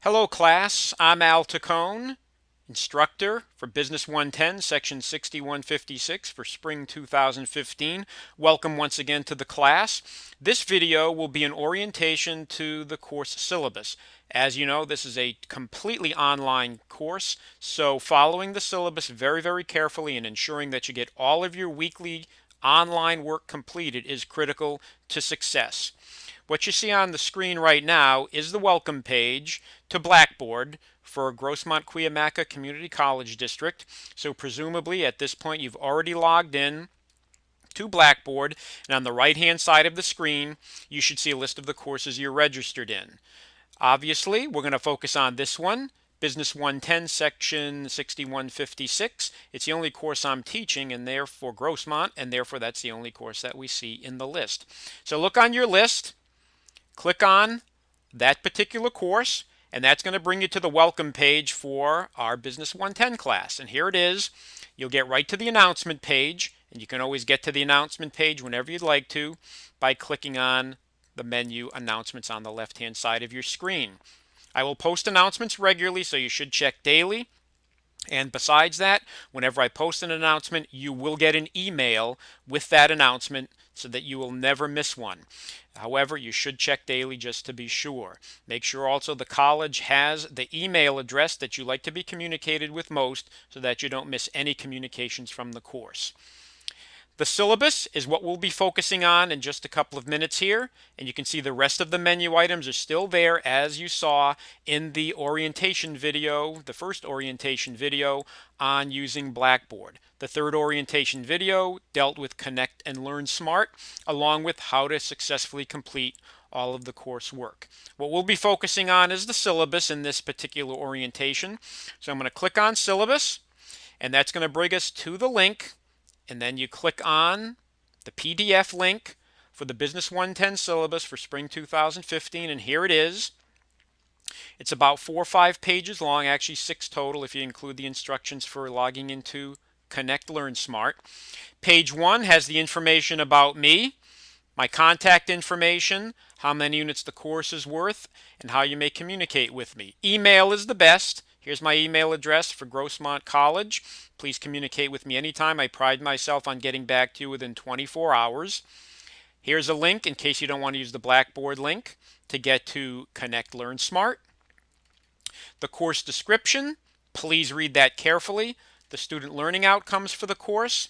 Hello class, I'm Al Tacone, instructor for Business 110, Section 6156 for Spring 2015. Welcome once again to the class. This video will be an orientation to the course syllabus. As you know, this is a completely online course, so following the syllabus very carefully and ensuring that you get all of your weekly online work completed is critical to success. What you see on the screen right now is the welcome page to Blackboard for Grossmont-Cuyamaca Community College District. So presumably at this point you've already logged in to Blackboard, and on the right hand side of the screen you should see a list of the courses you're registered in. Obviously we're going to focus on this one, Business 110, Section 6156. It's the only course I'm teaching and therefore Grossmont, and therefore that's the only course that we see in the list. So look on your list, click on that particular course, and that's going to bring you to the welcome page for our Business 110 class. And here it is. You'll get right to the announcement page, and you can always get to the announcement page whenever you'd like to by clicking on the menu announcements on the left-hand side of your screen. I will post announcements regularly, so you should check daily. And besides that, whenever I post an announcement, you will get an email with that announcement so that you will never miss one. However, you should check daily just to be sure. Make sure also the college has the email address that you like to be communicated with most so that you don't miss any communications from the course. The syllabus is what we'll be focusing on in just a couple of minutes here, and you can see the rest of the menu items are still there as you saw in the orientation video, the first orientation video on using Blackboard. The third orientation video dealt with Connect and Learn Smart, along with how to successfully complete all of the coursework. What we'll be focusing on is the syllabus in this particular orientation. So I'm going to click on syllabus, and that's going to bring us to the link, and then you click on the PDF link for the Business 110 syllabus for spring 2015, and here it is. It's about 4 or 5 pages long, actually 6 total if you include the instructions for logging into Connect Learn Smart. Page 1 has the information about me, my contact information, how many units the course is worth, and how you may communicate with me. Email is the best. Here's my email address for Grossmont College. Please communicate with me anytime. I pride myself on getting back to you within 24 hours. Here's a link in case you don't want to use the Blackboard link to get to Connect Learn Smart. The course description, please read that carefully. The student learning outcomes for the course.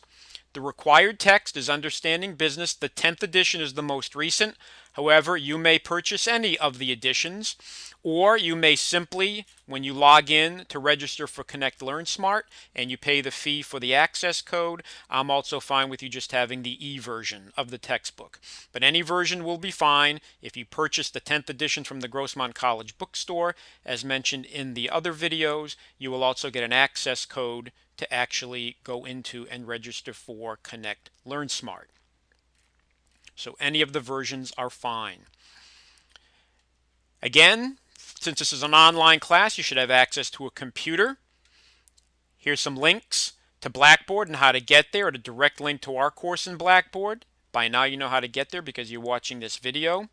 The required text is Understanding Business. The 10th edition is the most recent. However, you may purchase any of the editions, or you may simply, when you log in to register for Connect Learn Smart and you pay the fee for the access code, I'm also fine with you just having the e-version of the textbook. But any version will be fine. If you purchase the 10th edition from the Grossmont College bookstore, as mentioned in the other videos, you will also get an access code to actually go into and register for Connect Learn Smart. So any of the versions are fine. Again, since this is an online class, you should have access to a computer. Here's some links to Blackboard and how to get there, a direct link to our course in Blackboard. By now you know how to get there because you're watching this video.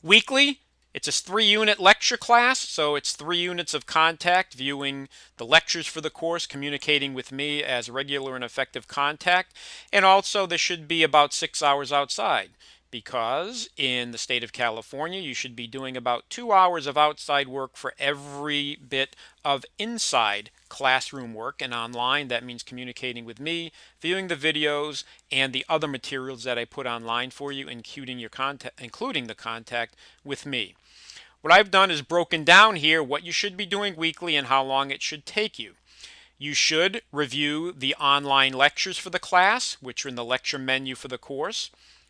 Weekly, it's a 3-unit lecture class, so it's 3 units of contact, viewing the lectures for the course, communicating with me as regular and effective contact, and also there should be about 6 hours outside, because in the state of California you should be doing about 2 hours of outside work for every bit of inside classroom work, and online that means communicating with me, viewing the videos and the other materials that I put online for you, including the contact with me. What I've done is broken down here what you should be doing weekly and how long it should take you. You should review the online lectures for the class, which are in the lecture menu for the course.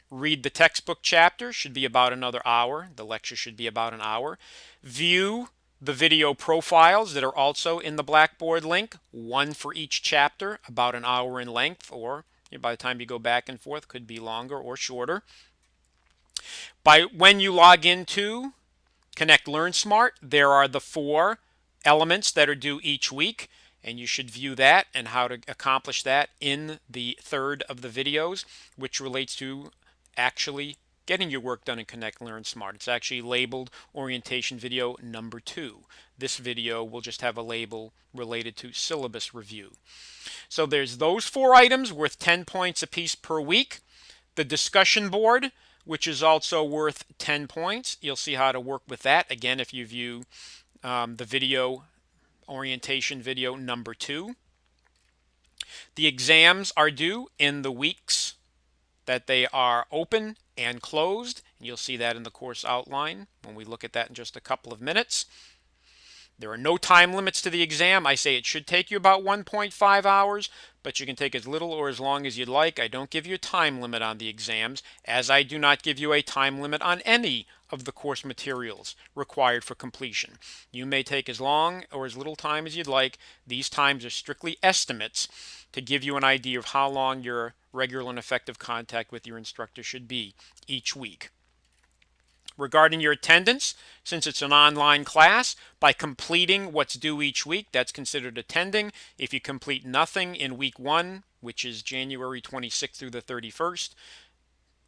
Read the textbook chapter, should be about another hour. The lecture should be about an hour. View the video profiles that are also in the Blackboard link, one for each chapter, about an hour in length, or by the time you go back and forth, could be longer or shorter. When you log into Connect Learn Smart, there are the 4 elements that are due each week, and you should view that and how to accomplish that in the third of the videos, which relates to actually getting your work done in Connect, Learn, Smart. It's actually labeled Orientation Video number 2. This video will just have a label related to syllabus review. So there's those 4 items worth 10 points apiece per week. The discussion board, which is also worth 10 points. You'll see how to work with that, again, if you view the video, orientation video number 2. The exams are due in the weeks that they are open and closed. You'll see that in the course outline when we look at that in just a couple of minutes. There are no time limits to the exam. I say it should take you about 1.5 hours, but you can take as little or as long as you'd like. I don't give you a time limit on the exams, as I do not give you a time limit on any of the course materials required for completion. You may take as long or as little time as you'd like. These times are strictly estimates to give you an idea of how long your regular and effective contact with your instructor should be each week. Regarding your attendance, since it's an online class, by completing what's due each week, that's considered attending. If you complete nothing in week 1, which is January 26th through the 31st,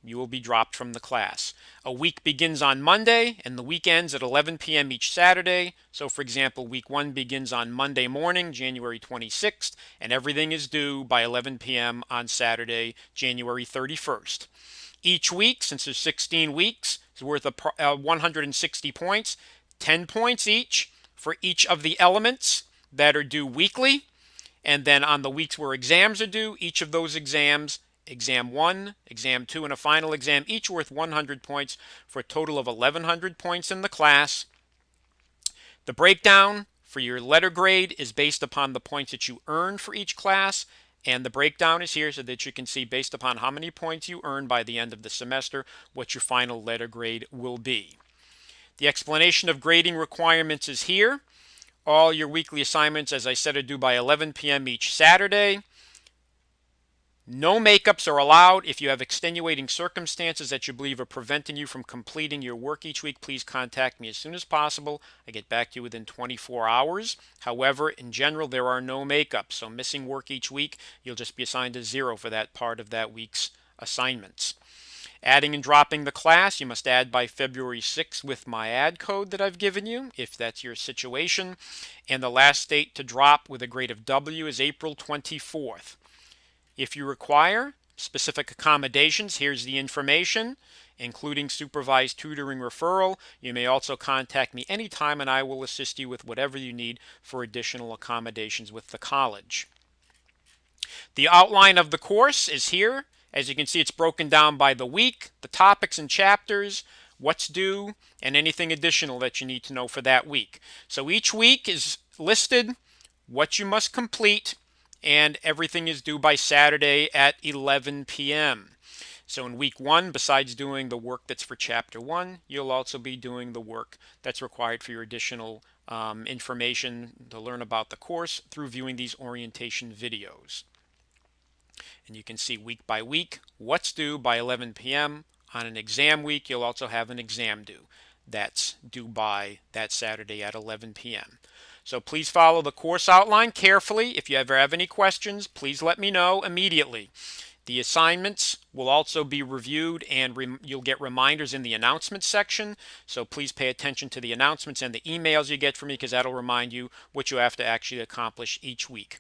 you will be dropped from the class. A week begins on Monday, and the week ends at 11 p.m. each Saturday. So, for example, week 1 begins on Monday morning, January 26th, and everything is due by 11 p.m. on Saturday, January 31st. Each week, since there's 16 weeks, is worth 160 points, 10 points each for each of the elements that are due weekly. And then on the weeks where exams are due, each of those exams, exam 1, exam 2, and a final exam, each worth 100 points for a total of 1,100 points in the class. The breakdown for your letter grade is based upon the points that you earn for each class. And the breakdown is here so that you can see, based upon how many points you earn by the end of the semester, what your final letter grade will be. The explanation of grading requirements is here. All your weekly assignments, as I said, are due by 11 p.m. each Saturday. No makeups are allowed. If you have extenuating circumstances that you believe are preventing you from completing your work each week, please contact me as soon as possible. I get back to you within 24 hours. However, in general, there are no makeups. So missing work each week, you'll just be assigned a 0 for that part of that week's assignments. Adding and dropping the class, you must add by February 6th with my add code that I've given you, if that's your situation. And the last date to drop with a grade of W is April 24th. If you require specific accommodations, here's the information, including supervised tutoring referral. You may also contact me anytime and I will assist you with whatever you need for additional accommodations with the college. The outline of the course is here. As you can see, it's broken down by the week, the topics and chapters, what's due, and anything additional that you need to know for that week. So each week is listed, what you must complete, and everything is due by Saturday at 11 p.m. So in week 1, besides doing the work that's for chapter 1, you'll also be doing the work that's required for your additional information to learn about the course through viewing these orientation videos. And you can see week by week what's due by 11 p.m. On an exam week, you'll also have an exam due. That's due by that Saturday at 11 p.m. So please follow the course outline carefully. If you ever have any questions, please let me know immediately. The assignments will also be reviewed and you'll get reminders in the announcements section. So please pay attention to the announcements and the emails you get from me, because that'll remind you what you have to actually accomplish each week.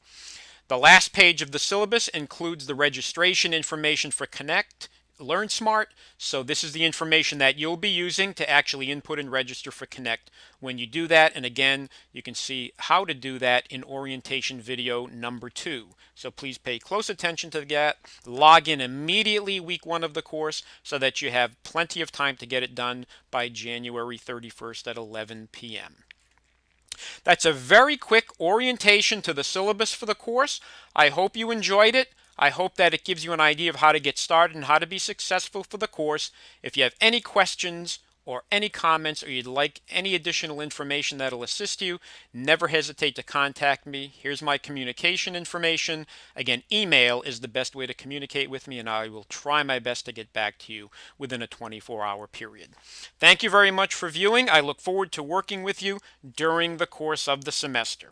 The last page of the syllabus includes the registration information for Connect, Learn Smart. So this is the information that you'll be using to actually input and register for Connect when you do that. And again, you can see how to do that in orientation video number 2. So please pay close attention to that. Log in immediately week 1 of the course so that you have plenty of time to get it done by January 31st at 11 p.m. That's a very quick orientation to the syllabus for the course. I hope you enjoyed it. I hope that it gives you an idea of how to get started and how to be successful for the course. If you have any questions or any comments, or you'd like any additional information that'll assist you, never hesitate to contact me. Here's my communication information. Again, email is the best way to communicate with me, and I will try my best to get back to you within a 24-hour period. Thank you very much for viewing. I look forward to working with you during the course of the semester.